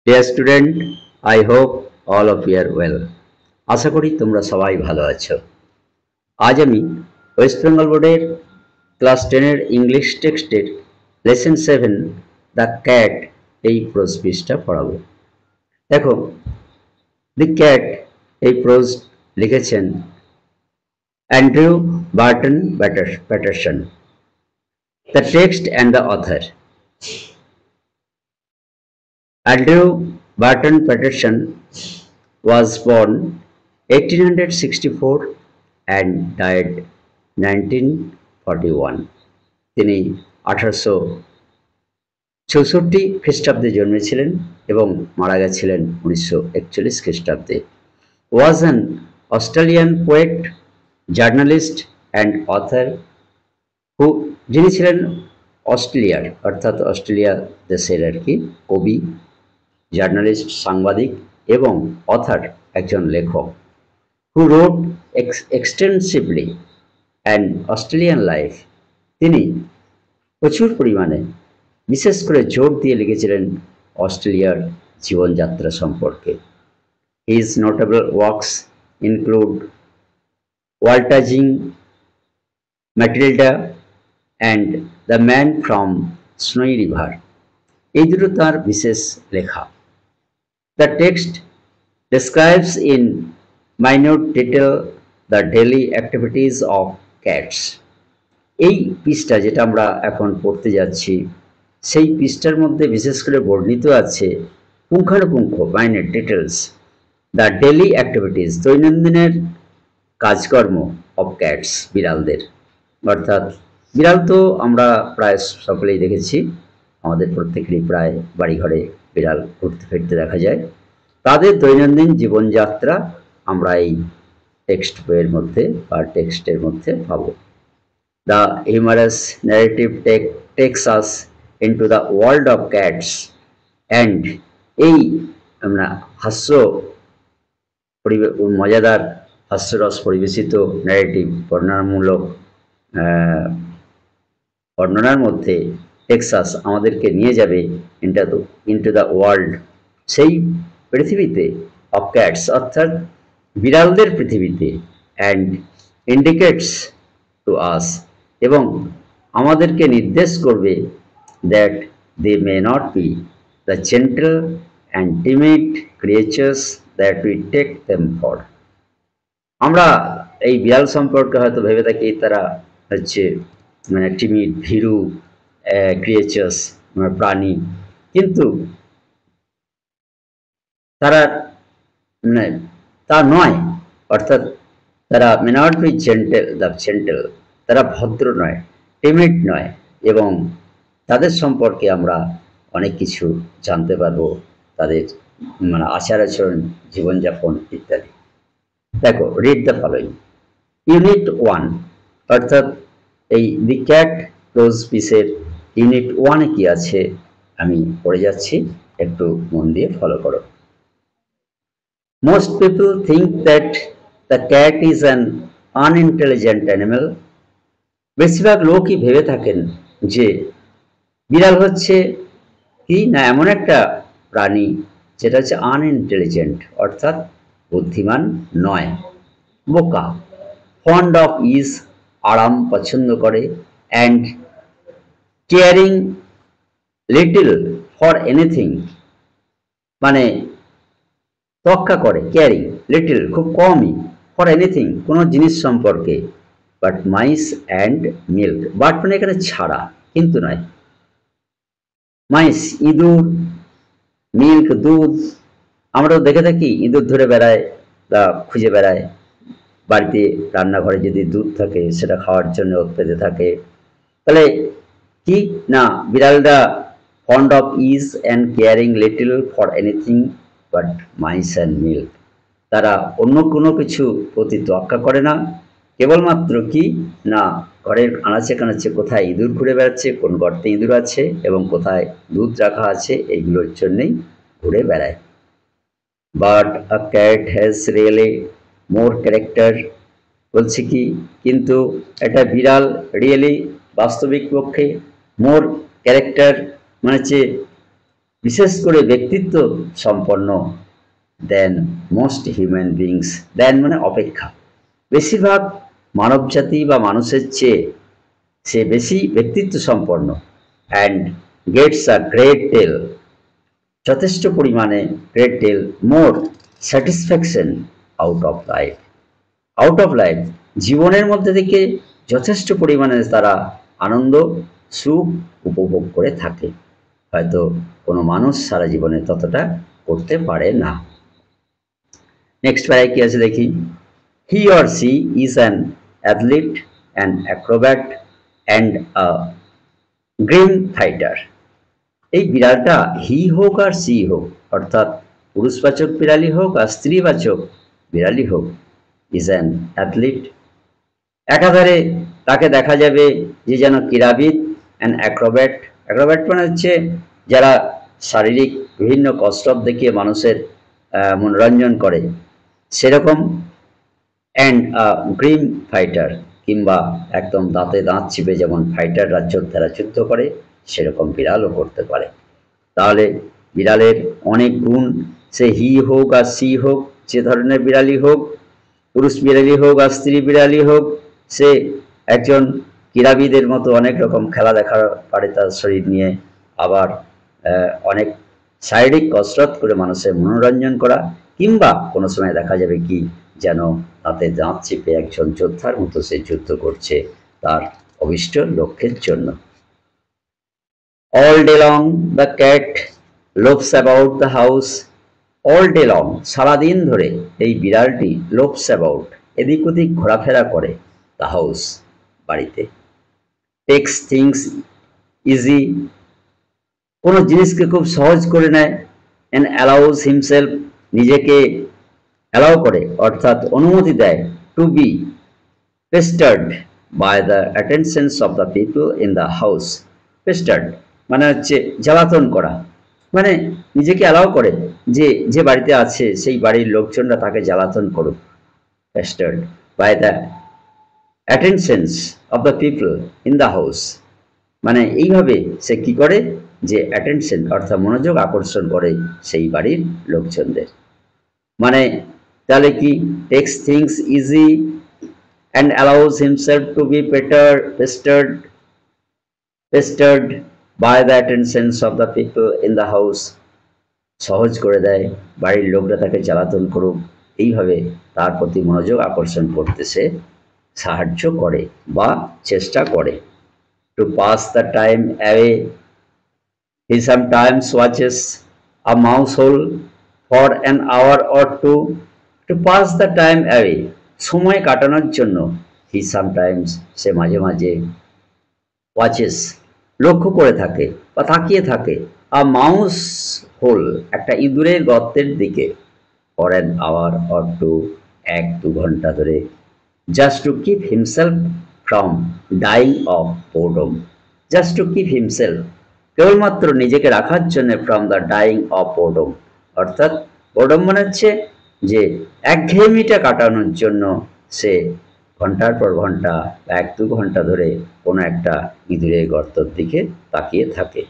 Dear student, I hope all of you are well. আশা করি তোমরা সবাই ভালো আছো। আজ আমি ওয়েস্ট বেঙ্গল বোর্ডের ক্লাস 10 এর ইংলিশ টেক্সটের লেসন 7 দ্য ক্যাট এই প্রোজ পিসটা পড়াবো। দেখো, দি ক্যাট এই প্রোজ লিখেছেন Andrew Barton Patterson. The text and the author. Andrew Barton Patterson was born 1864 and died 1941. তিনি 1864 খ্রিস্টাব্দে জন্মেছিলেন এবং মারা গেছিলেন 1941 খ্রিস্টাব্দে। Was an Australian poet, journalist and author যিনি ছিলেন অস্ট্রেলিয়ার অর্থাৎ অস্ট্রেলিয়া দেশের আর কি কবি, জার্নালিস্ট, সাংবাদিক এবং অথার একজন লেখক। হু রোট এক্সটেন্সিভলি অ্যান্ড অস্ট্রেলিয়ান লাইফ। তিনি প্রচুর পরিমাণে বিশেষ করে জোর দিয়ে লিখেছিলেন অস্ট্রেলিয়ার জীবনযাত্রা সম্পর্কে। His notable works include Waltzing, Matilda and The Man from Snowy River. এই দুটো তাঁর বিশেষ লেখা। The text describes in minute detail the daily activities of cats. এই পৃষ্ঠা যেটা আমরা এখন পড়তে যাচ্ছি সেই পৃষ্ঠার মধ্যে বিশেষ করে বর্ণিত আছে পুঙ্খানুপুঙ্খ minute details the daily activities, দৈনন্দিনের কাজকর্ম অফ ক্যাটস, বিড়ালদের। অর্থাৎ বিড়াল তো আমরা প্রায় সকলেই দেখেছি, আমাদের প্রত্যেকেরই প্রায় বাড়িঘরে বিড়াল ঘুরতে ফিরতে দেখা যায়। তাদের দৈনন্দিন জীবনযাত্রা আমরা এই টেক্সট বইয়ের মধ্যে বা টেক্সটের মধ্যে পাব। The humorous narrative takes us into the world of cats and এই আমরা মজাদার হাস্যরস পরিবেশিত ন্যারেটিভ বর্ণনামূলক বর্ণনার মধ্যে টেক্সাস আমাদেরকে নিয়ে যাবে ইন্টু দ্য ওয়ার্ল্ড, সেই পৃথিবীতে, অফ ক্যাটস অর্থাৎ বিড়ালদের পৃথিবীতে, অ্যান্ড ইন্ডিকেটস টু আস এবং আমাদেরকে নির্দেশ করবে that they may not be the gentle and timid creatures that we take them for. আমরা এই বিড়াল সম্পর্কে হয়তো ভেবে থাকি তারা হচ্ছে মানে টিমিড, ভীরু ক্রিয়েচার্স, প্রাণী, কিন্তু তারা মানে তা নয়। অর্থাৎ তারা মে নট বি জেন্টেল, তারা ভদ্র নয়, টিমিড নয়, এবং তাদের সম্পর্কে আমরা অনেক কিছু জানতে পারবো, তাদের মানে আচার আচরণ, জীবনযাপন ইত্যাদি। দেখো, রিড দ্য ফলোইং। ইউনিট 1 অর্থাৎ এই দি ক্যাট প্রোজ পিসের ইউনিট 1-এ কি আছে আমি পড়ে যাচ্ছি, একটু মন দিয়ে ফলো করো। Most people think that the cat is an unintelligent animal. বেশিরভাগ লোকই ভেবে থাকেন যে বিড়াল হচ্ছে কি না এমন একটা প্রাণী যেটা হচ্ছে আনইন্টেলিজেন্ট অর্থাৎ বুদ্ধিমান নয়, বোকা। ফন্ড অফ ইজ, আরাম পছন্দ করে, and caring little for anything, মানে তোয়াক্কা করে, কেয়ারিং লিটল খুব কমই, ফর এনিথিং কোনো জিনিস সম্পর্কে, but mice and milk, but মানে এখানে ছাড়া, কিন্তু নয়। মাইস ইঁদুর, মিল্ক দুধ, আমরাও দেখে থাকি ইঁদুর ধরে বেড়ায় বা খুঁজে বেড়ায়, বাড়িতে রান্নাঘরে যদি দুধ থাকে সেটা খাওয়ার জন্য পেতে থাকে। তাহলে কি না বিড়ালরা fond of ease and caring little for anything but mice and milk, তারা অন্য কোনো কিছু প্রতি তোয়াক্কা করে না, কেবলমাত্র কি না ঘরের আনাচে কানাচে কোথায় ইঁদুর ঘুরে বেড়াচ্ছে, কোন গর্তে ইঁদুর আছে এবং কোথায় দুধ রাখা আছে এইগুলোর জন্যই ঘুরে বেড়ায়। But a cat has really more character, বলছে কি কিন্তু একটা বিড়াল রিয়েলি বাস্তবিক পক্ষে মোর ক্যারেক্টার মানে হচ্ছে বিশেষ করে ব্যক্তিত্ব সম্পন্ন দেন মোস্ট হিউম্যান বিংস, দেন মানে অপেক্ষা, বেশিরভাগ মানবজাতি বা মানুষের চেয়ে সে বেশি ব্যক্তিত্ব সম্পন্ন, and gets a great deal, যথেষ্ট পরিমাণে great deal, more satisfaction out of life, out of life জীবনের মধ্যে থেকে যথেষ্ট পরিমাণে তারা আনন্দ সুখ উপভোগ করে থাকে, হয়তো কোনো মানুষ সারা জীবনে ততটা করতে পারে না। নেক্সট প্যারায় কি আছে দেখি। He or she is an athlete, an acrobat and a green fighter. এই বিড়ালটা হি হোক আর সি হোক, অর্থাৎ পুরুষবাচক বিড়ালি হোক আর স্ত্রীবাচক বিড়ালি হোক, ইজ অ্যান অ্যাথলিট, একাধারে তাকে দেখা যাবে যে যেন ক্রীড়াবিদ, অ্যান অ্যাক্রোব্যাট, অ্যাক্রোব্যাট মানে হচ্ছে যারা শারীরিক বিভিন্ন কসরত দেখিয়ে মানুষের মনোরঞ্জন করে সেরকম, অ্যান্ড গ্রিম ফাইটার, কিংবা একদম দাঁতে দাঁত চিপে যেমন ফাইটাররা যোদ্ধারা যুদ্ধ করে সেরকম বিড়ালও করতে পারে। তাহলে বিড়ালের অনেক গুণ, সে হি হোক আর সি হোক, যে ধরনের বিড়ালি হোক, পুরুষ বিড়ালি হোক আর স্ত্রী বিড়ালি হোক, সে একজন ক্রীড়াবিদের মতো অনেক রকম খেলা দেখার পারে তার শরীর নিয়ে, আবার অনেক শারীরিক কসরত করে মানুষের মনোরঞ্জন করা, কিংবা কোনো সময় দেখা যাবে কি যেন তাতে দাঁত চিপে একজন যোদ্ধার মতো সে যুদ্ধ করছে তার অভিষ্ট লক্ষ্যের জন্য। All day long the cat loaves about the house, all day long সারাদিন ধরে এই বিড়ালটি লোভস অ্যাবাউট এদিক ওদিক ঘোরাফেরা করে, দ্য হাউস বাড়িতে, টেক্স থিংস ইজি কোনো জিনিসকে খুব সহজ করে নেয়, অ্যান্ড অ্যালাউজ হিমসেলফ নিজেকে অ্যালাউ করে অর্থাৎ অনুমতি দেয়, to be pestered by the attentions of the people in the house, pestered মানে হচ্ছে জ্বালাতন করা, মানে নিজেকে অ্যালাউ করে যে যে বাড়িতে আছে সেই বাড়ির লোকজনরা তাকে জ্বালাতন করুক, pestered by the attentions of the people in the house, মানে এইভাবে সে কি করে যে অ্যাটেনশন অর্থাৎ মনোযোগ আকর্ষণ করে সেই বাড়ির লোকজনদের, মানে তাহলে কি takes things easy and allows himself to be pestered by the attentions of the people in the house, সহজ করে দেয় বাড়ির লোকরা তাকে জ্বালাতন করুক, এইভাবে তার প্রতি মনোযোগ আকর্ষণ করতে সে সাহায্য করে বা চেষ্টা করে। To pass the time away, he sometimes watches a mouse hole for an hour or two. To pass the time away, সময় কাটানোর জন্য, he sometimes সে মাঝে মাঝে ওয়াচেস লক্ষ্য করে থাকে বা তাকিয়ে থাকে, a mouse hole একটা ইঁদুরের গর্তের দিকে, for an hour or two এক দু ঘন্টা ধরে, just to keep himself from dying of boredom, just to keep himself কেবলমাত্র নিজেকে রাখার জন্য from the dying of boredom, অর্থাৎ boredom মানে হচ্ছে যে একঘেয়েমিটা কাটানোর জন্য সে ঘন্টার পর ঘন্টা এক দু ঘন্টা ধরে কোনো একটা ইঁদুরের গর্তের দিকে তাকিয়ে থাকে।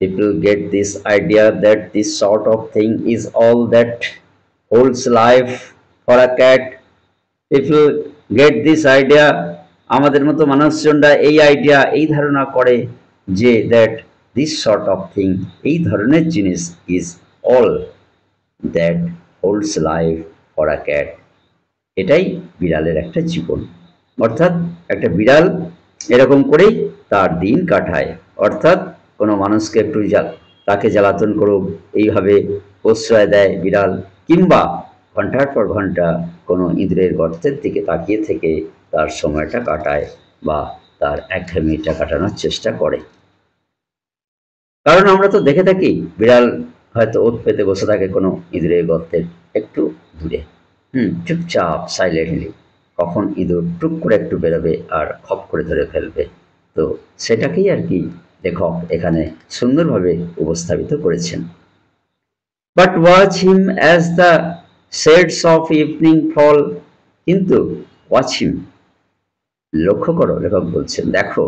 People get this idea that this sort of thing is all that holds life for a cat. People get this idea, আমাদের মতো মানুষজনরা এই আইডিয়া এই ধারণা করে যে that this sort of thing এই ধরনের জিনিস is all that holds life for a cat, এটাই বিড়ালের একটা জীবন, অর্থাৎ একটা বিড়াল এরকম করেই তার দিন কাটায়, অর্থাৎ কোনো মানুষকে একটু তাকে জ্বালাতন করুক এইভাবে প্রশ্রয় দেয় বিড়াল, কিংবা ঘন্টার পর ঘন্টা কোনো ইঁদুরের গর্তের দিকে তাকিয়ে থেকে তার সময়টা কাটায় বা তার একঘেয়েমিটা কাটানোর চেষ্টা করে। কারণ আমরা তো দেখে থাকি বিড়াল হয়তো ওত পেতে বসে থাকে কোনো ইঁদুরের গর্তের একটু দূরে, চুপচাপ সাইলেন্টলি, কখন ইঁদুর টুক করে একটু বেরোবে আর খপ করে ধরে ফেলবে, তো সেটাকেই আর কি লেখক এখানে সুন্দরভাবে উপস্থাপিত করেছেন। But watch him as the shades of evening fall, কিন্তু ওয়াচ হিম লক্ষ্য করো, লেখক বলছেন দেখো,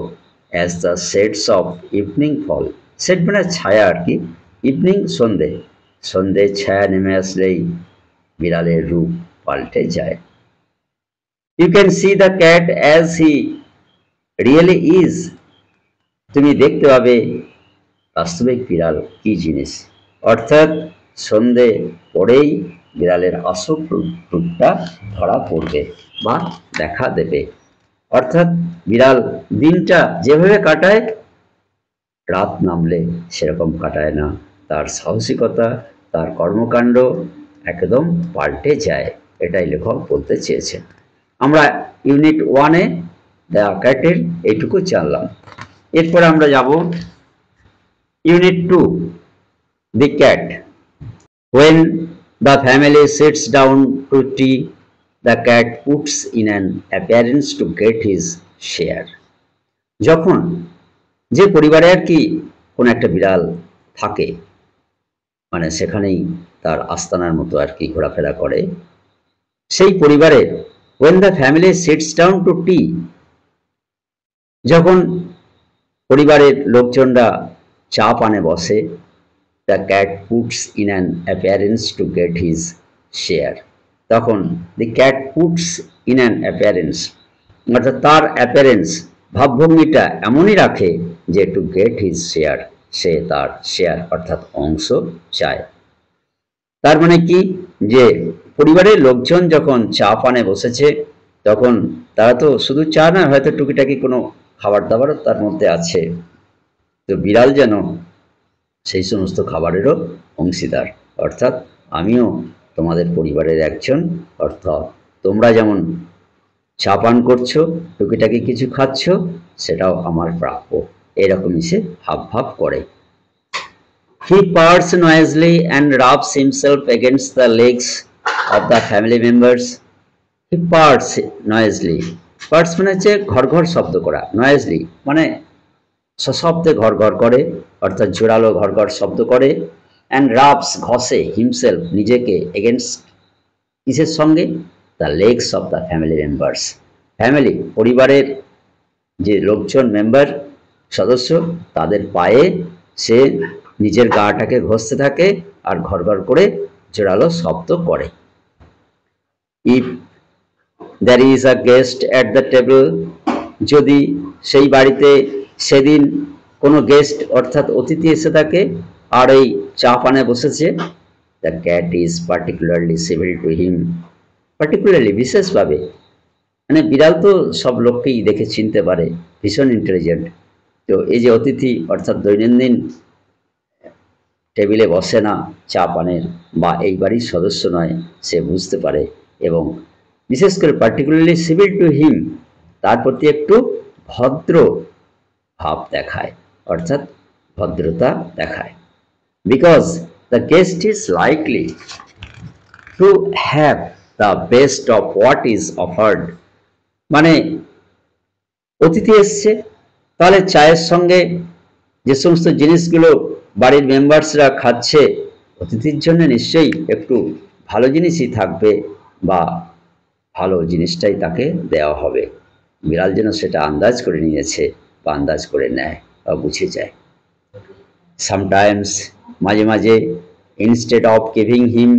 as the shades of evening fall, shade মানে ছায়া আর কি, ইভিনিং সন্ধে, সন্ধে ছায়া নেমে আসলেই বিড়ালের রূপ পাল্টে যায়। You can see the cat as he really is, তুমি দেখতে পাবে বাস্তবিক বিড়াল কি জিনিস। অর্থাৎ সন্ধে পরেই বিড়ালের আসল রূপটা ধরা পড়বে বা দেখা দেবে। অর্থাৎ বিড়াল দিনটা যেভাবে কাটায় রাত নামলে সেরকম কাটায় না, তার সাহসিকতা, তার কর্মকাণ্ড একদম পাল্টে যায়, এটাই লেখক বলতে চেয়েছেন। আমরা ইউনিট 1-এ দ্য ক্যাটের এইটুকু জানলাম। এরপর আমরা যাব unit 2, the cat. When the family sits down to tea, the cat puts in an appearance to get his share. যখন যে পরিবারে আর কি কোন একটা বিড়াল থাকে, মানে সেখানেই তার আস্তানার মতো আর কি ঘোরাফেরা করে, সেই পরিবারে when the family sits down to tea, যখন পরিবারের লোকজনরা চা পানে বসে, the cat puts in an appearance to get his share, তখন the cat puts in an appearance অর্থাৎ তার অ্যাপিয়ারেন্স ভাবভঙ্গিটা এমনই রাখে যে টু গেট হিজ শেয়ার, সে তার শেয়ার অর্থাৎ অংশ চায়। তার মানে কি, যে পরিবারের লোকজন যখন চা পানে বসেছে তখন তারা তো শুধু চা না, হয়তো টুকিটাকি কোনো খাবার দাবারও তার মধ্যে আছে, তো বিড়াল যেন সেই সমস্ত খাবারেরও অংশীদার। অর্থাৎ আমিও তোমাদের পরিবারের একজন, অর্থাৎ তোমরা যেমন চা পান করছো, টুকিটাকি কিছু খাচ্ছ, সেটাও আমার প্রাপ্য, এরকমই সে হাবভাব করে। He purrs noisily and rubs himself against the legs of the family members. He purrs noisily. Purrs মানে হচ্ছে ঘর ঘর শব্দ করা, noisily মানে সশব্দে ঘর ঘর করে, অর্থাৎ জোরালো ঘর ঘর শব্দ করে, and rubs ঘষে, himself নিজেকে, against কিসের সঙ্গে, the legs of the family members, family পরিবারের যে লোকজন মেম্বার সদস্য তাদের পায়ে সে নিজের গাটাকে ঘষতে থাকে আর ঘর ঘর করে জোরালো শব্দ করে। If there is a guest at the table, যদি সেই বাড়িতে সেদিন কোনো গেস্ট অর্থাৎ অতিথি এসে থাকে আর এই চা পানে বসেছে, the cat is particularly civil to him, particularly বিশেষভাবে, মানে বিড়াল তো সব লোককেই দেখে চিনতে পারে, ভীষণ ইন্টেলিজেন্ট, তো এই যে অতিথি অর্থাৎ দৈনন্দিন টেবিলে বসে না চা পানের বা এই বাড়ির সদস্য নয়, সে বুঝতে পারে এবং বিশেষ করে পার্টিকুলারলি সিভিল টু হিম, তার প্রতি একটু ভদ্র ভাব দেখায়, অর্থাৎ ভদ্রতা দেখায়। Because the guest is likely to have the best of what is offered, মানে অতিথি এসছে, তাহলে চায়ের সঙ্গে যে সমস্ত জিনিসগুলো বাড়ির মেম্বার্সরা খাচ্ছে, অতিথির জন্য নিশ্চয়ই একটু ভালো জিনিসই থাকবে বা ভালো জিনিসটাই তাকে দেওয়া হবে। বিড়াল যেন সেটা আন্দাজ করে নিয়েছে বা আন্দাজ করে নেয় বা বুঝে যায়। সামটাইমস মাঝে মাঝে ইনস্টেড অফ গিভিং হিম,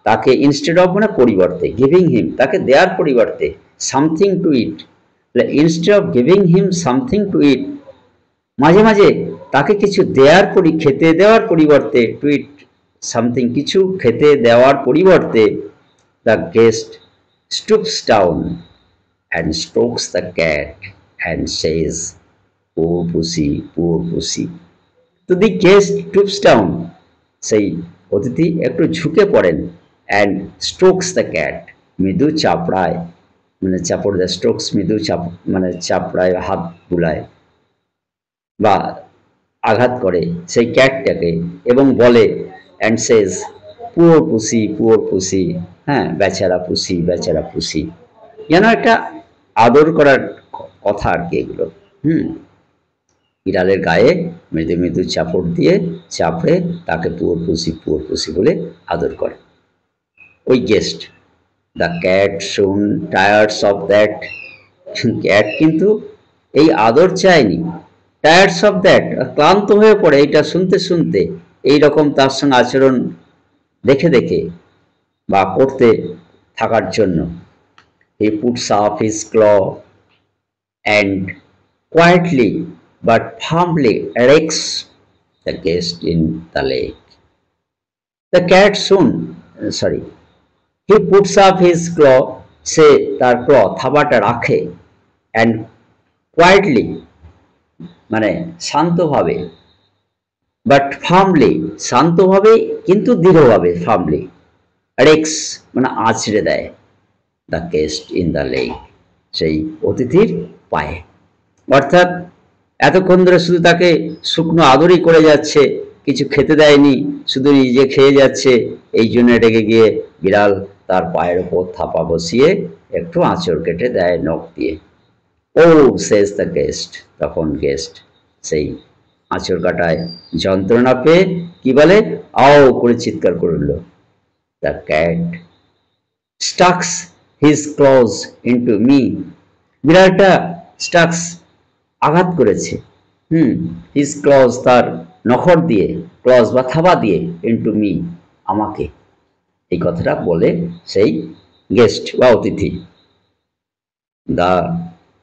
তাকে ইনস্টেড অফ মানে পরিবর্তে, গিভিং হিম তাকে দেওয়ার পরিবর্তে, something to eat, instead of giving him something to eat, মাঝে মাঝে তাকে কিছু দেওয়ার খেতে দেওয়ার পরিবর্তে, টু ইট সামথিং কিছু খেতে দেওয়ার পরিবর্তে, the guest stoops down and strokes the cat and says poor pussy, poor pussy. তো দি গেস্ট স্টুপস ডাউন, সেই অতিথি একটু ঝুঁকে পড়েন, অ্যান্ড স্ট্রোকস দ্য ক্যাট মৃদু চাপড়ায়, মানে চাপড় দেয়, স্ট্রোকস মৃদু চাপ মানে চাপড়ায়, হাত বুলায় বা আঘাত করে সেই ক্যাটটাকে এবং বলে, and says poor pussy, poor পুসি, হ্যাঁ বেচারা পুসি, বেচারা পুসি, যেন একটা আদর করার কথা আর কি এগুলো। বিড়ালের গায়ে মৃদু মৃদু চাপড় দিয়ে চাপড়ে তাকে পুওর পুসি, পুওর পুসি বলে আদর করে ওই গেস্ট। দ্য ক্যাট শুন টায়ার্ডস অফ দ্যাট, ক্যাট কিন্তু এই আদর চায়নি, টায়ার্ডস অফ দ্যাট ক্লান্ত হয়ে পড়ে এটা শুনতে শুনতে, এই রকম তার সঙ্গে আচরণ দেখে দেখে বা করতে থাকার জন্য he puts up his claw and quietly but firmly erects the guest in the lake. The cat soon, sorry, he puts up his claw, সে তার ক্ল থাবাটা রাখে অ্যান্ড কোয়াইটলি মানে শান্তভাবে বাট ফার্মলি শান্তভাবে কিন্তু দৃঢ়ভাবে ফার্মলি রেক্স মানে আছড়ে দেয় the guest in the lake সেই অতিথির পায়ে। অর্থাৎ এতক্ষণ ধরে শুধু তাকে শুকনো আদরই করে যাচ্ছে, কিছু খেতে দেয়নি, শুধু নিজে খেয়ে যাচ্ছে, এই জন্য রেগে গিয়ে বিড়াল তার পায়ের ওপর থাপা বসিয়ে একটু আঁচড় কেটে দেয় নখ দিয়ে। ও সেজ দ্য গেস্ট, তখন গেস্ট সেই আঁচড় কাটায় যন্ত্রণা পেয়ে কি বলে, আও করে চিৎকার করল। The cat sticks his claws into me, বিড়ালটা স্টাকস আঘাত করেছে, হিজ ক্লজ তার নখর দিয়ে, ক্লজ বা থাবা দিয়ে, ইনটু মি আমাকে, এই কথাটা বলে সেই গেস্ট বা অতিথি। The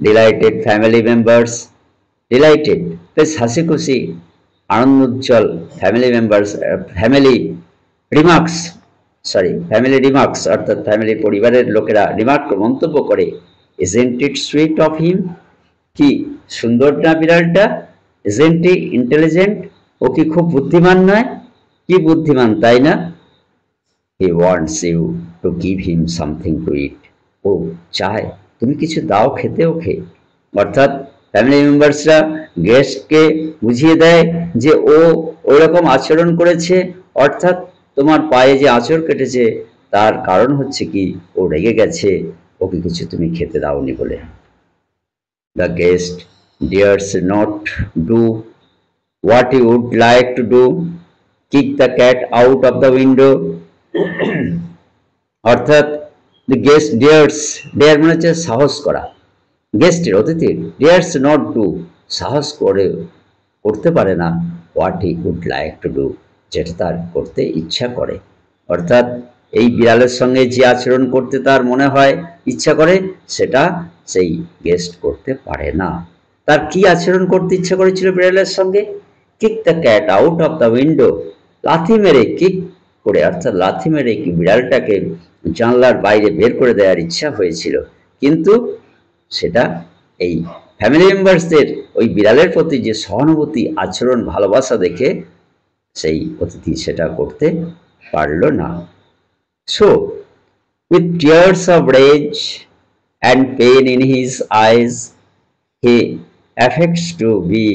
delighted family members, delighted বেশ হাসি খুশি আনন্দোজ্জ্বল ফ্যামিলি মেম্বার্স, ফ্যামিলি রিমার্কস অর্থাৎ ফ্যামিলির পরিবারের লোকেরা রিমার্ক মন্তব্য করে, isn't it sweet of him, কি সুন্দর না বিড়ালটা, ইজন্ট হি ইন্টেলিজেন্ট, ও কি খুব বুদ্ধিমান নয়, কি বুদ্ধিমান তাই না, he wants you to give him something to eat, ও চায় তুমি কিছু দাও খেতে ওকে। অর্থাৎ ফ্যামিলি মেম্বার্সরা গেস্টকে বুঝিয়ে দেয় যে ও ওইরকম আচরণ করেছে, অর্থাৎ তোমার পায়ে যে আঁচড় কেটেছে তার কারণ হচ্ছে কি ও রেগে গেছে, ওকে কিছু তুমি খেতে দাওনি বলে। The guest dares not do what he would like to do, kick the cat out of the window. অর্থাৎ the guest dares, dare মানে হচ্ছে সাহস করা, গেস্টের অতিথির, dares not do সাহস করে করতে পারে না, what he would like to do যেটা তার করতে ইচ্ছা করে। অর্থাৎ এই বিড়ালের সঙ্গে যে আচরণ করতে তার মনে হয় ইচ্ছা করে সেটা সেই গেস্ট করতে পারে না। তার কি আচরণ করতে ইচ্ছা করেছিল বিড়ালের সঙ্গে, kick the cat out of the window, লাথি মেরে কিক করে অর্থাৎ লাথি মেরে কি বিড়ালটাকে জানলার বাইরে বের করে দেওয়ার ইচ্ছা হয়েছিল, কিন্তু সেটা এই ফ্যামিলি মেম্বার্সদের ওই বিড়ালের প্রতি যে সহানুভূতি আচরণ ভালোবাসা দেখে সেই অতিথি সেটা করতে পারল না। So, with tears of rage and pain in his eyes, he affects to be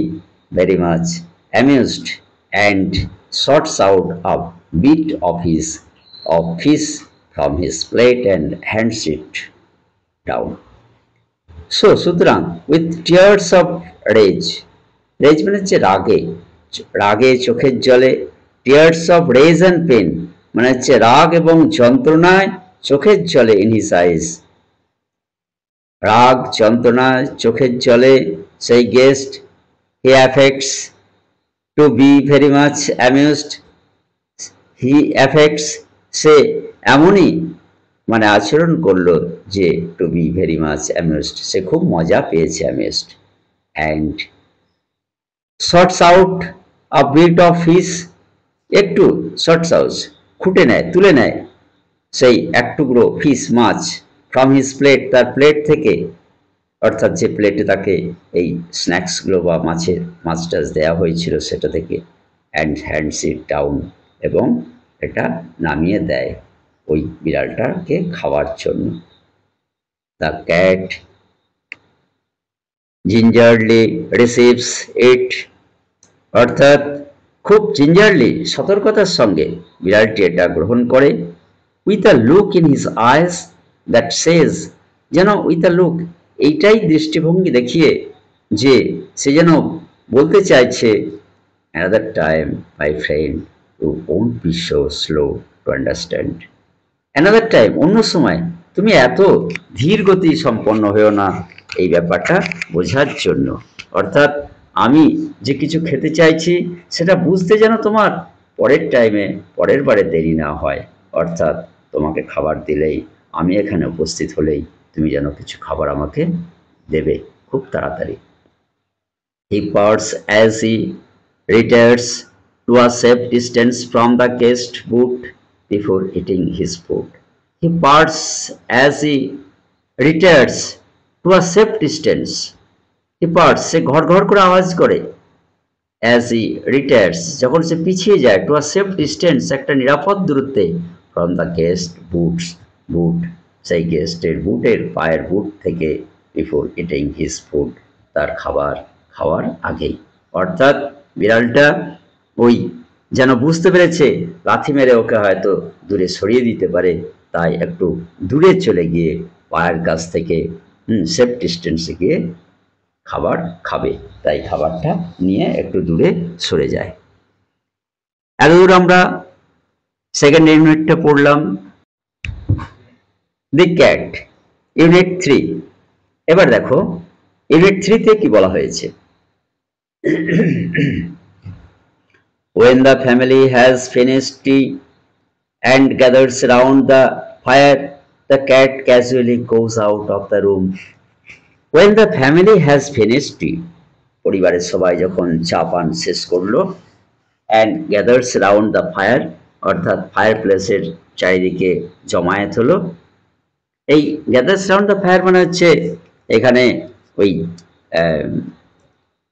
very much amused and sorts out a bit of fish from his plate and hands it down. So, সুতরাং with tears of rage, rage মানে হচ্ছে রাগে চোখের জলে, tears of rage and pain মানে হচ্ছে রাগ এবং যন্ত্রণায় চোখের জলে, ইন হিজ আইজ রাগ যন্ত্রণায় চোখের জলে সেই guest, he affects to be very much amused, he affects সে এমনই মানে আচরণ করলো যে to be very much amused সে খুব মজা পেয়েছে, amused, and sorts out a bit of fish, একটু শর্টস আউট খুঁটে নেয় তুলে নেয় সেই এক টুকরো ফিশ মাছ, ফ্রম হিজ প্লেট তার প্লেট থেকে, অর্থাৎ যে প্লেটে তাকে এই স্ন্যাক্সগুলো বা মাছ টাছ দেওয়া হয়েছিল সেটা থেকে, অ্যান্ড হ্যান্ডস ইট ডাউন এবং এটা নামিয়ে দেয় ওই বিড়ালটাকে খাওয়ার জন্য। The cat gingerly receives it, অর্থাৎ খুব জিঞ্জারলি সতর্কতার সঙ্গে বিড়ালটি এটা গ্রহণ করে, with a look in his eyes that says, যেন উইথ আ লুক এইটাই দৃষ্টিভঙ্গি দেখিয়ে যে সে যেন বলতে চাইছে, another time my friend you won't be so slow to understand, another time অন্য সময় তুমি এত ধীর গতি সম্পন্ন হয়েও না এই ব্যাপারটা বোঝার জন্য, অর্থাৎ আমি যে কিছু খেতে চাইছি সেটা বুঝতে যেন তোমার পরের টাইমে পরের বারে দেরি না হয়, অর্থাৎ তোমাকে খাবার দিলেই, আমি এখানে উপস্থিত হলেই তুমি যেন কিছু খাবার আমাকে দেবে খুব তাড়াতাড়ি। He parts as he retires to a safe distance from the guest booth before eating his food. He parts as he retires to a safe distance. He parts, সে ঘর ঘর করে আওয়াজ করে, as he retires, যখন সে পিছিয়ে যায়, to a safe distance, একটা নিরাপদ দূরত্বে, from the guest boots, boot, সেই গেস্টের বুটের পায়ের বুট থেকে, before eating his food, তার খাবার খাওয়ার আগেই। অর্থাৎ বিড়ালটা ওই যেন বুঝতে পেরেছে লাথি মেরে ওকে হয়তো দূরে সরিয়ে দিতে পারে, তাই একটু দূরে চলে গিয়ে পায়ের কাছ থেকে সেফ ডিস্টেন্সে গিয়ে খাবার খাবে, তাই খাবারটা নিয়ে একটু দূরে সরে যায়। এতদূর আমরা সেকেন্ড ইউনিটটা পড়লাম, দি ক্যাট, ইউনিট 3। এবার দেখো ইউনিট 3-তে কি বলা হয়েছে। When the family has finished tea and gathers around the fire, the cat casually goes out of the room. When the family has finished tea, পরিবারের সবাই যখন চা পান শেষ করলো, and gathers around the fire, অর্থাৎ ফায়ার প্লেসের চারিদিকে জমায়েত হলো। এই gathers around the fire মানে হচ্ছে এখানে ওই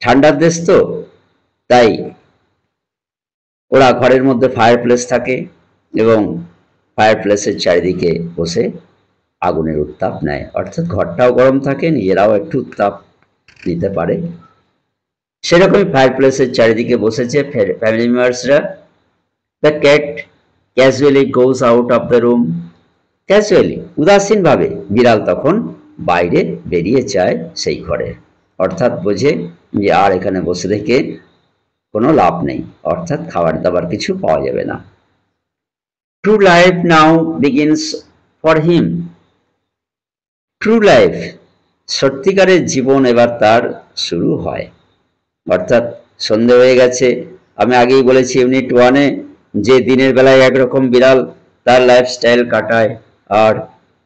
ঠান্ডার দেশ তো, তাই ওরা ঘরের মধ্যে ফায়ার প্লেস থাকে এবং ফায়ার প্লেসের চারিদিকে বসে আগুনের উত্তাপ নেয়, অর্থাৎ ঘরটাও গরম থাকে, নিজেরাও একটু উত্তাপ নিতে পারে। সেরকমই ফায়ার প্লেসের চারিদিকে বসেছে ফ্যামিলি মেম্বার্সরা। The cat casually goes out of the room, casually উদাসীনভাবে বিড়াল তখন বাইরে বেরিয়ে যায় সেই ঘরে, অর্থাৎ বোঝে যে আর এখানে বসে থেকে কোনো লাভ নেই, অর্থাৎ খাবার দাবার কিছু পাওয়া যাবে না। True life now begins for him, true life, সত্যিকারের জীবন এবার তার শুরু হয়। অর্থাৎ সন্ধে হয়ে গেছে, আমি আগেই বলেছি ইউনিট 1-এ যে দিনের বেলায় একরকম বিড়াল তার লাইফস্টাইল কাটায়, আর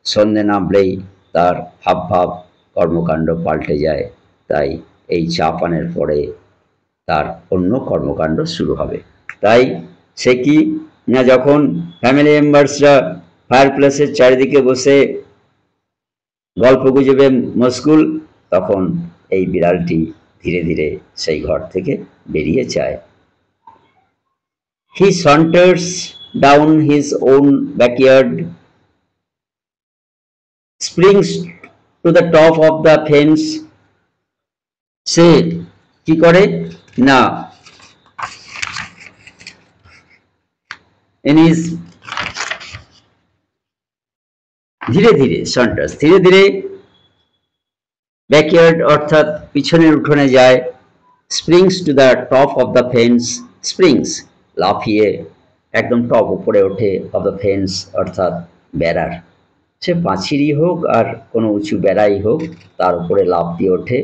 সন্ধে নামলেই তার হাবভাব কর্মকাণ্ড পাল্টে যায়, তাই এই চা পানের পরে তার অন্য কর্মকাণ্ড শুরু হবে। তাই সে কি না, যখন ফ্যামিলি মেম্বার্সরা ফায়ার প্লেসের চারিদিকে বসে গল্প গুজবে মশগুল, তখন এই বিড়ালটি ধীরে ধীরে সেই ঘর থেকে বেরিয়ে যায়। He saunters down his own backyard, springs to the top of the fence. সে কি করে না, ধীরে ধীরে সন্টাস, ধীরে ধীরে ব্যাকইয়ার্ড অর্থাৎ পিছনের উঠোনে যায়। Springs to the top of the fence, springs লাফিয়ে একদম টপ উপরে ওঠে, অফ দ্য ফেন্স অর্থাৎ বেড়ার, সে পাঁচিরই হোক আর কোনো উঁচু বেড়াই হোক, তার উপরে লাফ দিয়ে ওঠে।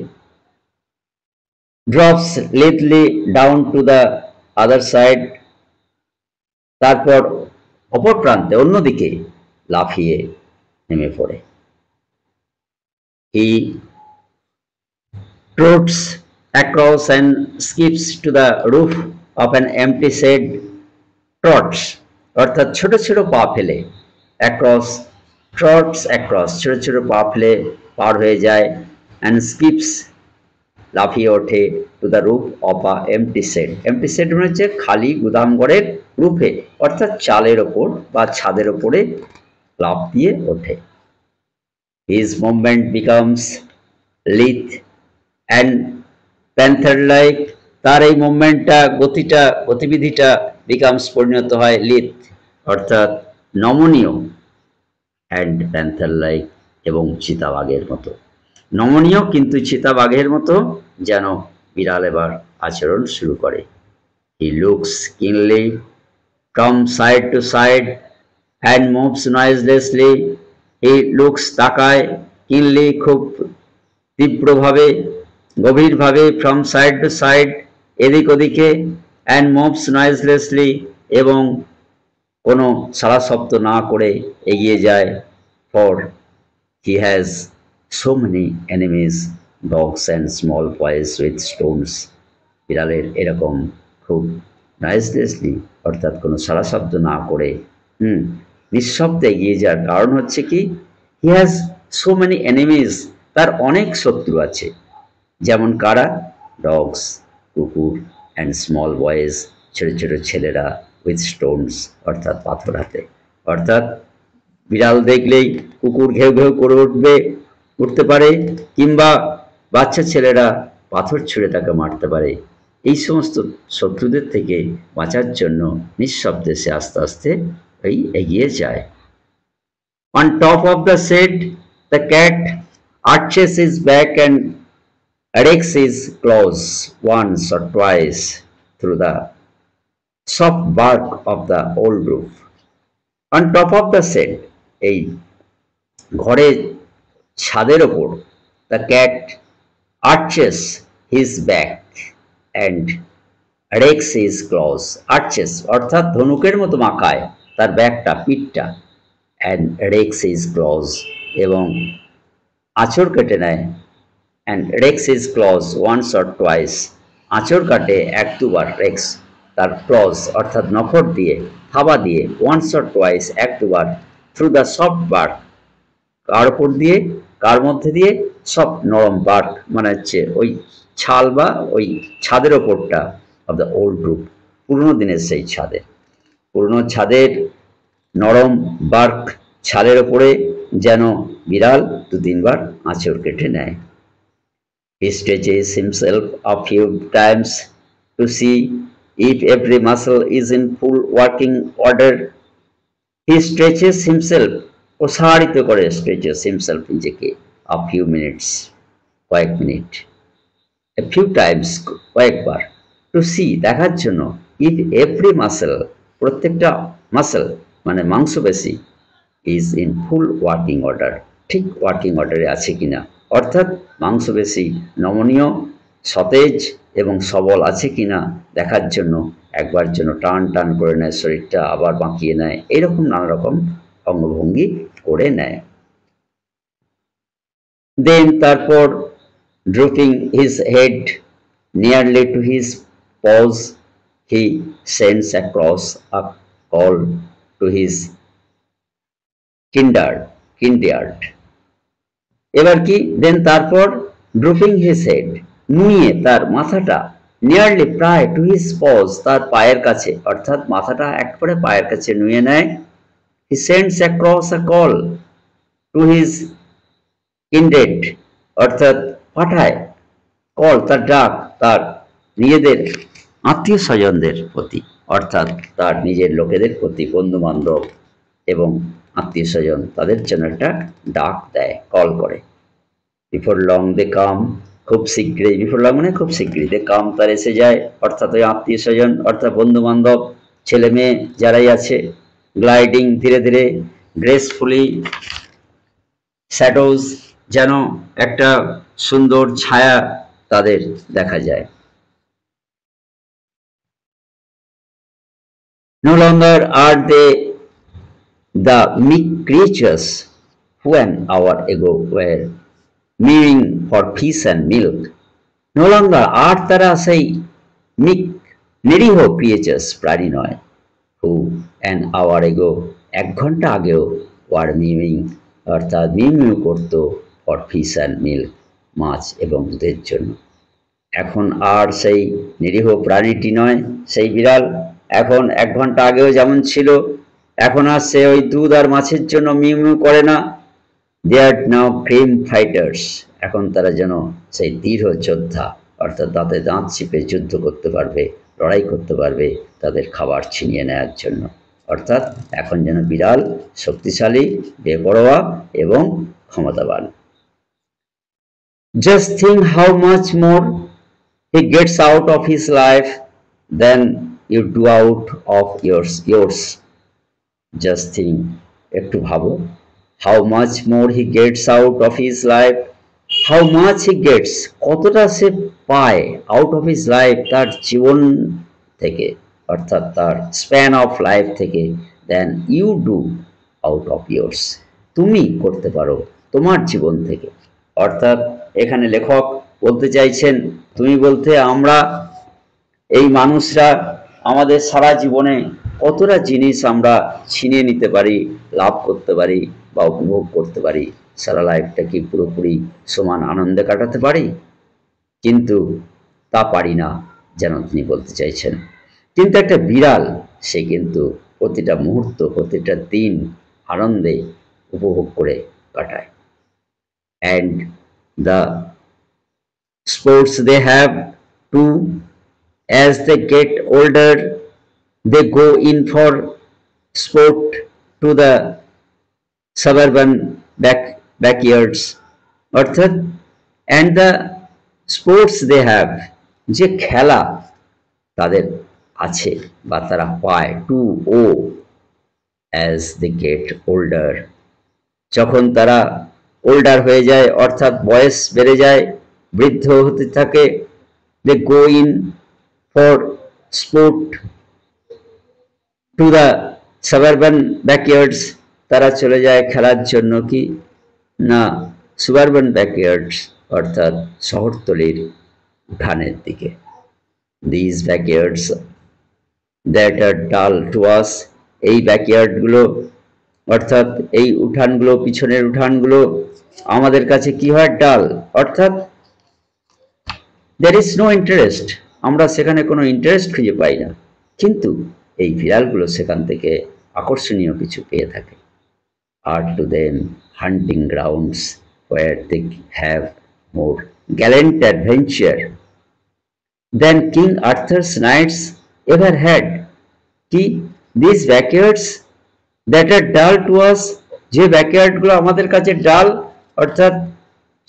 Drops literally down to the other side, তারপর অপর প্রান্তে অন্যদিকে লাফিয়ে নেমে পড়ে। He trots across and skips to the roof of an empty shed. Trots অর্থাৎ ছোট ছোট পা ফেলে, across, trots across, ছোট ছোট পা ফেলে পার হয়ে যায়, and skips লাফিয়ে ওঠে, to the roof of a empty shed. empty shed মানে হচ্ছে খালি গুদামঘরের রূপে, অর্থাৎ চালের ওপর বা ছাদের ওপরে লাফ দিয়ে ওঠে। His movement becomes lithe and panther-like, তার এই মুভমেন্টটা গতিটা গতিবিধিটা becomes পরিণত হয় lithe অর্থাৎ নমনীয়, and panther-like এবং চিতাবাঘের মতো। নমনীয় কিন্তু চিতাবাঘের মতো যেন বিড়াল এবার আচরণ শুরু করে। He looks keenly from side to side and moves noiselessly. He looks তাকায়, keenly খুব তীব্রভাবে, গভীরভাবে, from side to side এদিক ওদিকে, and moves noiselessly এবং কোনো সাড়া শব্দ না করে এগিয়ে যায়। For he has so many enemies dogs and small boys with Stones. বিড়ালের এরকম খুব নাইসলেসলি অর্থাৎ কোনো সাড়া শব্দ না করে নিঃশব্দে এগিয়ে যাওয়ার কারণ হচ্ছে কি, he has so many enemies, তার অনেক শত্রু আছে। যেমন কারা? ডগস কুকুর, অ্যান্ড স্মল বয়েজ ছোট ছোট ছেলেরা, উইথ স্টোনস অর্থাৎ পাথর হাতে। অর্থাৎ বিড়াল দেখলেই কুকুর ঘেউ ঘেউ করে উঠতে পারে, কিংবা বাচ্চা ছেলেরা পাথর ছুঁড়ে তাকে মারতে পারে। এই সমস্ত শত্রুদের থেকে বাঁচার জন্য নিঃশব্দে সে আস্তে আস্তে এগিয়ে যায়। On top of the shed, the cat arches his back and rakes his claws once or twice through the soft bark of the old roof. On top of the shed, এই ঘরের ছাদের ওপর, the cat arches his back and rakes his claws. arches অর্থাৎ ধনুকের মতো মাকায় তার ব্যাকটা, পিঠটা, and rakes his claws এবং আঁচড় কেটে নেয়, and rakes his claws once or twice, আঁচড় কাটে এক দুবার, রেক্স তার ক্লজ অর্থাৎ নখর দিয়ে, থাবা দিয়ে, once or twice এক দুবার, through the soft bark, কার উপর দিয়ে, কার মধ্যে দিয়ে, সফট নরম বার্ক মানে হচ্ছে ওই ছাল বা ওই ছাদের ওপরটা, অফ দ্য ওল্ড রুফ পুরনো দিনের সেই ছাদে, পুরনো ছাদের নরম বার্ক ছালের ওপরে যেন বিড়াল দু তিনবার আঁচড় কেটে নেয়। He stretches himself a few times to see if every muscle is in full working order. He stretches himself, প্রসারিত করে, stretches himself নিজেকে, a few minutes, কয়েক মিনিট, a few times কয়েকবার, to see দেখার জন্য, if every muscle প্রত্যেকটা muscle মানে মাংসপেশি, is in full working order ঠিক ওয়ার্কিং অর্ডারে আছে কিনা, অর্থাৎ মাংসপেশি নমনীয়, সতেজ এবং সবল আছে কিনা দেখার জন্য একবার জন্য টান টান করে নেয় শরীরটা, আবার বাঁকিয়ে নেয়, এরকম নানা রকম অঙ্গভঙ্গি করে নেয়। দেন তারপর drooping his head nearly to his paws, he sends across a call to his kindyard. এবার কি, দেন তারপর ড্রপিং হিজ হেড, নুয়ে তার মাথাটা, নিয়ারলি প্রায়, টু হিজ পজ তার পায়ের কাছে, অর্থাৎ মাথাটা একবারে পায়ের কাছে নুয়ে নেয়। He sends across a call to his kindred, অর্থাৎ পাঠায় কল, তার ডাক তার নিজেদের আত্মীয় স্বজনদের প্রতি, অর্থাৎ তার নিজের লোকেদের প্রতি, বন্ধু বান্ধব এবং আত্মীয় স্বজন, তাদের জন্য একটা ডাক দেয়, কল করে। বিফোর লং দে কাম, খুব শীঘ্রই, বিফোর লং মানে খুব শীঘ্রই, দে কাম তার এসে যায়, অর্থাৎ ওই আত্মীয় স্বজন অর্থাৎ বন্ধু বান্ধব ছেলে মেয়ে যারাই আছে, গ্লাইডিং ধীরে ধীরে, গ্রেসফুলি, শ্যাডোজ যেন একটা সুন্দর ছায়া তাদের দেখা যায়। No longer are they the meek creatures who an hour ago were mewing for fish and milk. No longer আর তারা সেই মিক নিরীহ ক্রিয়েচার্স, প্রাণী নয়, who an hour ago এক ঘন্টা আগেও were mewing অর্থাৎ মিউ মিউ করত, for fish and milk মাছ এবং দুধের জন্য। এখন আর সেই নিরীহ প্রাণীটি নয়, সেই বিড়াল এখন এক ঘন্টা আগেও যেমন ছিল, এখন আর সে ওই দুধ আর মাছের জন্য মিউ মিউ করে না। দে আর নাও গ্রেম ফাইটার্স, এখন তারা যেন সেই দৃঢ় যোদ্ধা, অর্থাৎ দাঁতে দাঁত চিপে যুদ্ধ করতে পারবে, লড়াই করতে পারবে তাদের খাবার ছিনিয়ে নেওয়ার জন্য। অর্থাৎ এখন যেন বিড়াল শক্তিশালী, বেপরোয়া এবং ক্ষমতাবান। Just think how much more he gets out of his life than you do out of yours. Just think, একটু ভাবো, how much more he gets out of his life, how much he gets, কতটা সে পায়, out of his life তার জীবন থেকে, অর্থাৎ তার span of life থেকে then you do out of years, তুমি করতে পারো তোমার জীবন থেকে। অর্থাৎ এখানে লেখক বলতে চাইছেন, তুমি বলতে আমরা এই মানুষরা আমাদের সারা জীবনে কতটা জিনিস আমরা ছিনিয়ে নিতে পারি, লাভ করতে পারি বা উপভোগ করতে পারি, সারা লাইফটা কি পুরোপুরি সমান আনন্দে কাটাতে পারি? কিন্তু তা পারি না, যেন তিনি বলতে চাইছেন। কিন্তু একটা বিড়াল, সে কিন্তু প্রতিটা মুহূর্ত, প্রতিটা দিন আনন্দে উপভোগ করে কাটায়। And the sports they have to, as they get older they go in for sport to the suburban backyards, অর্থাৎ and the sports they have, যে খেলা তাদের আছে বা তারা পায়, টু ও as they get older, যখন তারা ওল্ডার হয়ে যায় অর্থাৎ বয়স বেড়ে যায়, বৃদ্ধ হতে থাকে, they go in for sport to the suburban backyards, তারা চলে যায় খেলার জন্য কি না সুবারবান ব্যাকইয়ার্ডস অর্থাৎ শহরতলির উঠানের দিকে। দিস ব্যাকইয়ার্ডস দ্যাট আর ডাল টু আস, এই ব্যাকইয়ার্ডগুলো অর্থাৎ এই উঠানগুলো, পিছনের উঠানগুলো আমাদের কাছে কি হয়, ডাল, অর্থাৎ there is no interest, আমরা সেখানে কোনো ইন্টারেস্ট খুঁজে পাই না। কিন্তু এই বিড়ালগুলো সেখান থেকে আকর্ষণীয় কিছু পেয়ে থাকে। Are to them hunting grounds where they have more gallant adventure than King Arthur's knights ever had, কি these backyards that are dull to us, যে ব্যাকইয়ার্ডগুলো আমাদের কাছে ডাল, অর্থাৎ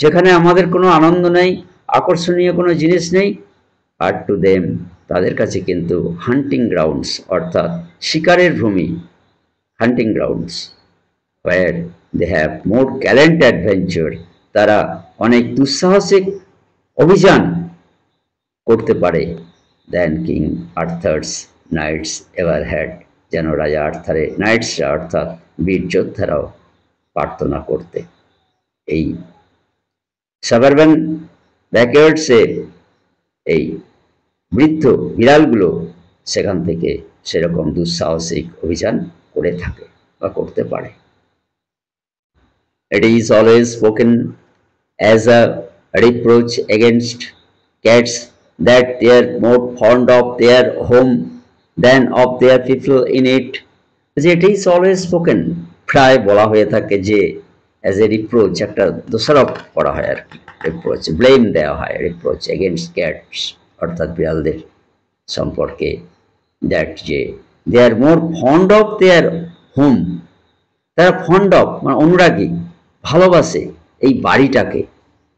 যেখানে আমাদের কোনো আনন্দ নেই, আকর্ষণীয় কোনো জিনিস নেই, আর টু দেম তাদের কাছে কিন্তু হান্টিং গ্রাউন্ডস অর্থাৎ শিকারের ভূমি, হান্টিং grounds where they have more gallant adventure, তারা অনেক দুঃসাহসিক অভিযান করতে পারে than King Arthur's knights ever had, যেন রাজা আর্থারের নাইটসরা অর্থাৎ বীর যোদ্ধারাও প্রার্থনা করতে। এই সাবারবান ব্যাকইয়ার্ডসে এই বৃদ্ধ বিড়ালগুলো সেখান থেকে সেরকম দুঃসাহসিক অভিযান করে থাকে বা করতে পারে। It is always spoken as a reproach against cats that they are more fond of their home than of their people in it. It is always spoken, প্রায় বলা হয়ে থাকে যে অ্যাজ এ রিপ্রোচ, একটা দোষারোপ করা হয় আর কি, রিপ্রোচ ব্লেম দেওয়া হয়, রিপ্রোচ এগেনস্ট ক্যাটস অর্থাৎ বিড়ালদের সম্পর্কে, দ্যাট যে they are more fond of their home, তারা ফন্ড অফ মানে অনুরাগী, ভালোবাসে এই বাড়িটাকে,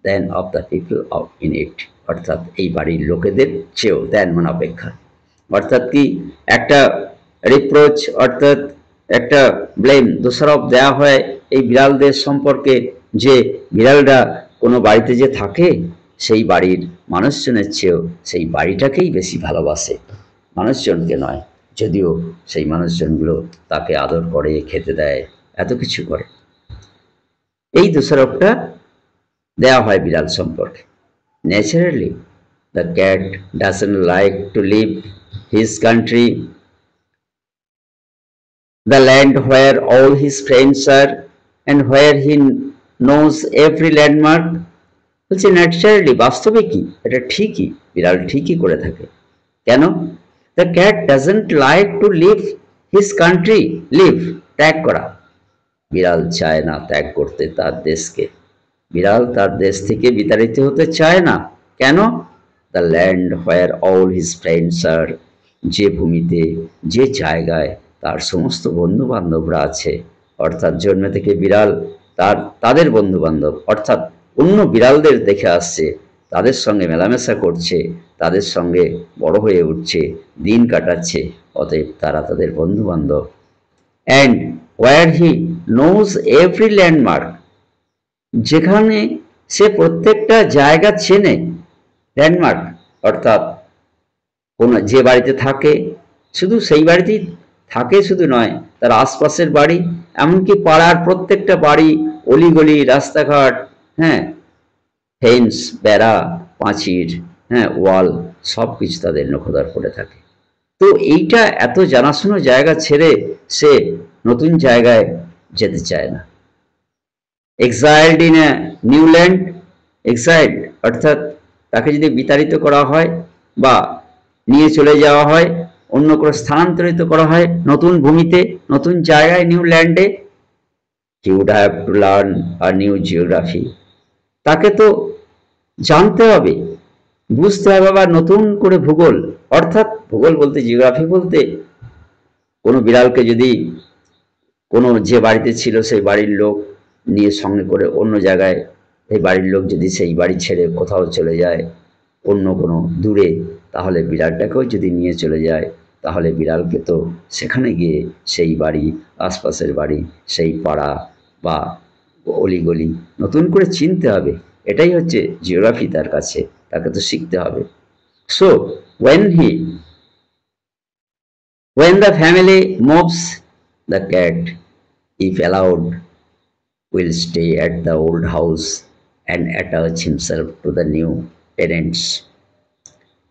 than of the people of in it, অর্থাৎ এই বাড়ির লোকেদের চেয়েও, দেন মানে অপেক্ষা, অর্থাৎ কি একটা রিপ্রোচ অর্থাৎ একটা ব্লেম দোষারোপ দেওয়া হয় এই বিড়ালদের সম্পর্কে, যে বিড়ালরা কোনো বাড়িতে যে থাকে সেই বাড়ির মানুষজনের চেয়েও সেই বাড়িটাকেই বেশি ভালোবাসে, মানুষজনকে নয়, যদিও সেই মানুষজনগুলো তাকে আদর করে, খেতে দেয়, এত কিছু করে। এই দোষারোপটা দেওয়া হয় বিড়াল সম্পর্কে। Naturally the cat doesn't like to leave his country, the land where all his friends are and where he knows every landmark, বলছে ন্যাচারালি, বাস্তবে কি এটা ঠিকই, বিড়াল ঠিকই করে থাকে। কেন? The cat doesn't like to leave his country, leave ত্যাগ করা, বিড়াল চায় না ত্যাগ করতে তার দেশকে, বিড়াল তার দেশ থেকে বিতাড়িত হতে চায় না। কেন? The land where all his friends are, যে ভূমিতে যে জায়গায় তার সমস্ত বন্ধু বান্ধবরা আছে, অর্থাৎ জন্ম থেকে বিড়াল তাদের বন্ধু বান্ধব অর্থাৎ অন্য বিড়ালদের দেখে আসছে, তাদের সঙ্গে মেলামেশা করছে, তাদের সঙ্গে বড় হয়ে উঠছে, দিন কাটাচ্ছে, অতএব তারা তাদের বন্ধু বান্ধব। And where he knows every landmark, যেখানে সে প্রত্যেকটা জায়গা চেনে, ল্যান্ডমার্ক অর্থাৎ কোন যে বাড়িতে থাকে শুধু সেই বাড়িতেই থাকে শুধু নয়, তার আশপাশের বাড়ি, এমনকি পাড়ার প্রত্যেকটা বাড়ি, অলিগলি, রাস্তাঘাট, হ্যাঁ, ফেন্স, বেড়া, পাঁচির, হ্যাঁ, ওয়াল, সবকিছু তাদের নখদর করে থাকে। তো এইটা এত জানাশোনা জায়গা ছেড়ে সে নতুন জায়গায় যেতে চায় না। এক্সাইলড ইন এ নিউ ল্যান্ড, এক্সাইলড অর্থাৎ তাকে যদি বিতাড়িত করা হয় বা নিয়ে চলে যাওয়া হয়, অন্য করে স্থানান্তরিত করা হয় নতুন ভূমিতে, নতুন জায়গায়, নিউ ল্যান্ডে, he would have to learn a new geography. তাকে তো জানতে হবে, বুঝতে হবে আবার নতুন করে ভূগোল। অর্থাৎ ভূগোল বলতে, জিওগ্রাফি বলতে, কোনো বিড়ালকে যদি কোনো যে বাড়িতে ছিল সেই বাড়ির লোক নিয়ে সঙ্গে করে অন্য জায়গায়, এই বাড়ির লোক যদি সেই বাড়ি ছেড়ে কোথাও চলে যায় অন্য কোনো দূরে, তাহলে বিড়ালটাকেও যদি নিয়ে চলে যায়, তাহলে বিড়ালকে তো সেখানে গিয়ে সেই বাড়ি, আশপাশের বাড়ি, সেই পাড়া বা অলিগলি নতুন করে চিনতে হবে। এটাই হচ্ছে জিওগ্রাফি তার কাছে, তাকে তো শিখতে হবে। So when he when the family moves, the cat, if allowed, will stay at the old house and attach himself to the new tenants.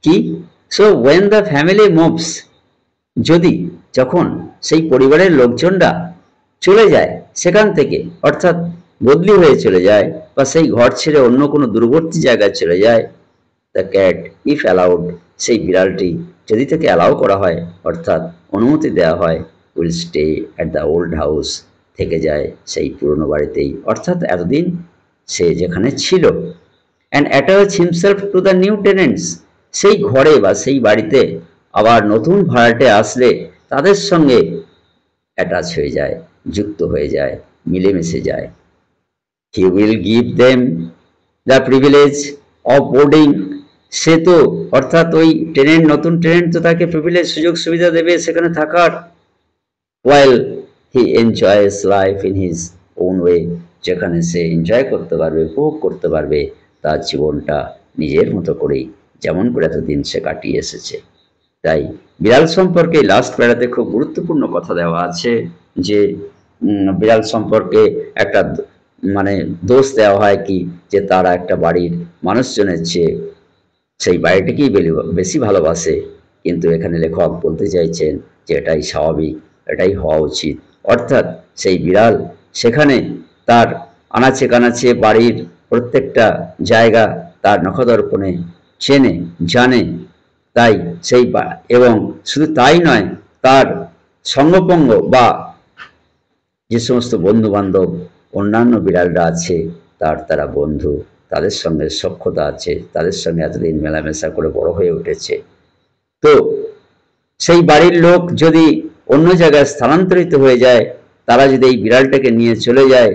কি? So when the family moves, যদি, যখন সেই পরিবারের লোকজনরা চলে যায় সেখান থেকে, অর্থাৎ বদলি হয়ে চলে যায় বা সেই ঘর ছেড়ে অন্য কোনো দূরবর্তী জায়গায় চলে যায়, দ্য ক্যাট ইফ অ্যালাউড, সেই বিড়ালটি যদি তাকে অ্যালাউ করা হয়, অর্থাৎ অনুমতি দেওয়া হয়, will stay at the old house, থেকে যায় সেই পুরনো বাড়িতেই, অর্থাৎ এতদিন সে যেখানে ছিল, and attach himself to the new tenets, সেই ঘরে বা সেই বাড়িতে আবার নতুন ভাড়াটে আসলে তাদের সঙ্গে অ্যাটাচ হয়ে যায়, যুক্ত হয়ে যায়, মিলেমিশে যায়। He will give them the privilege of boarding, সে তো, অর্থাৎ ওই টেনেন্ট, নতুন টেনেন্ট তো তাকে প্রিভিলেজ, সুযোগ সুবিধা দেবে সেখানে থাকার, while he enjoys life in his own way, যেখানে সে এনজয় করতে পারবে, উপভোগ করতে পারবে তার জীবনটা নিজের মতো করেই, যেমন করে এতদিন সে কাটিয়ে এসেছে। তাই বিড়াল সম্পর্কে লাস্ট প্যারাতে খুব গুরুত্বপূর্ণ কথা দেওয়া আছে যে বিড়াল সম্পর্কে একটা মানে দোষ দেওয়া হয় কি, যে তারা একটা বাড়ির মানুষজনের চেয়ে সেই বাড়িটিকেই বেশি ভালোবাসে। কিন্তু এখানে লেখক বলতে চাইছেন যে এটাই স্বাভাবিক, এটাই হওয়া উচিত। অর্থাৎ সেই বিড়াল সেখানে তার আনাচে কানাচে বাড়ির প্রত্যেকটা জায়গা তার নখদর্পণে চেনে, জানে। তাই সেই এবং শুধু তাই নয়, তার সঙ্গপঙ্গ বা যে সমস্ত বন্ধু বান্ধব অন্যান্য বিড়ালরা আছে, তারা বন্ধু, তাদের সঙ্গে সখ্যতা আছে, তাদের সঙ্গে এতদিন মেলামেশা করে বড় হয়ে উঠেছে। তো সেই বাড়ির লোক যদি অন্য জায়গায় স্থানান্তরিত হয়ে যায়, তারা যদি এই বিড়ালটাকে নিয়ে চলে যায়,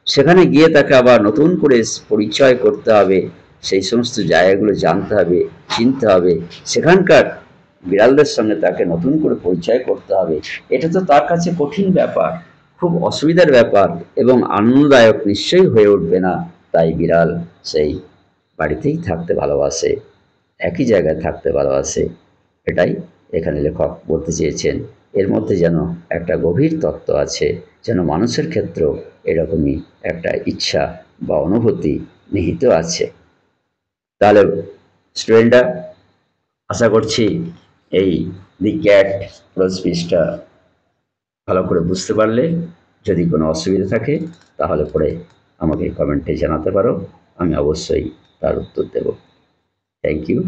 সেখানে গিয়ে তাকে আবার নতুন করে পরিচয় করতে হবে, সেই সমস্ত জায়গাগুলো জানতে হবে, চিনতে হবে, সেখানকার বিড়ালদের সঙ্গে তাকে নতুন করে পরিচয় করতে হবে। এটা তো তার কাছে কঠিন ব্যাপার, খুব অসুবিধার ব্যাপার এবং আনন্দদায়ক নিশ্চয়ই হয়ে উঠবে না। তাই বিড়াল সেই বাড়িতেই থাকতে ভালোবাসে, একই জায়গায় থাকতে ভালোবাসে। এটাই এখানে লেখক বলতে চেয়েছেন। এর মধ্যে যেন একটা গভীর তত্ত্ব আছে, যেন মানুষের ক্ষেত্রেও এরকমই একটা ইচ্ছা বা অনুভূতি নিহিত আছে। তাহলে স্টুডেন্টরা, আশা করছি এই দি ক্যাট প্লাস পিসটা ভালো করে বুঝতে পারলে। যদি কোনো অসুবিধা থাকে তাহলে পরে আমাকে কমেন্টে জানাতে পারো, আমি অবশ্যই তার উত্তর দেব। Thank you.